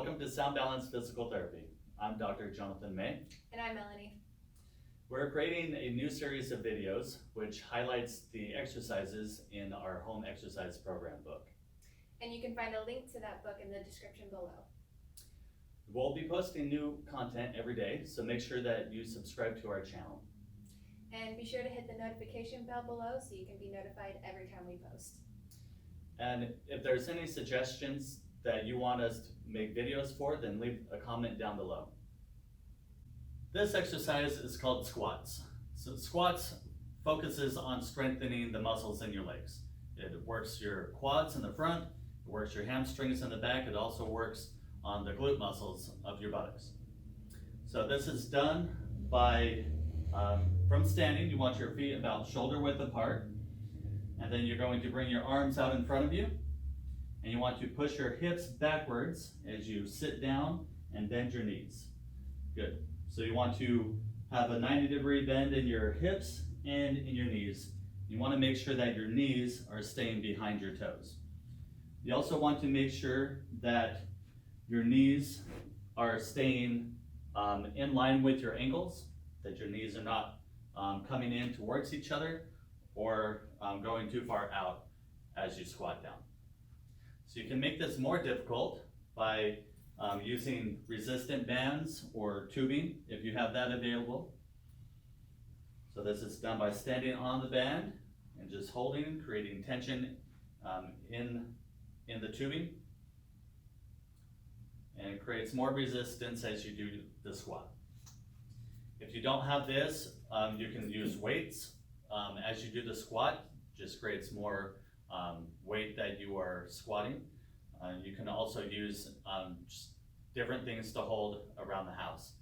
Welcome to Sound Balance Physical Therapy. I'm Dr. Jonathon May. And I'm Melanie. We're creating a new series of videos which highlights the exercises in our home exercise program book. And you can find a link to that book in the description below. We'll be posting new content every day, so make sure that you subscribe to our channel. And be sure to hit the notification bell below so you can be notified every time we post. And if there's any suggestions that you want us to make videos for, then leave a comment down below. This exercise is called squats. So squats focuses on strengthening the muscles in your legs. It works your quads in the front, it works your hamstrings in the back, it also works on the glute muscles of your buttocks. So this is done by, from standing, you want your feet about shoulder width apart, and then you're going to bring your arms out in front of you, and you want to push your hips backwards as you sit down and bend your knees. Good. So you want to have a 90-degree bend in your hips and in your knees. You want to make sure that your knees are staying behind your toes. You also want to make sure that your knees are staying in line with your ankles, that your knees are not coming in towards each other or going too far out as you squat down. So you can make this more difficult by using resistant bands or tubing if you have that available. So this is done by standing on the band and just holding, creating tension in the tubing, and it creates more resistance as you do the squat. If you don't have this, you can use weights as you do the squat. Just creates more weight that you are squatting. You can also use just different things to hold around the house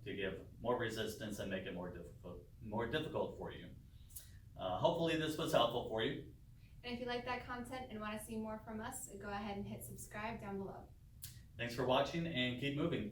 to give more resistance and make it more difficult for you. Hopefully this was helpful for you. And if you like that content and want to see more from us, go ahead and hit subscribe down below. Thanks for watching and keep moving.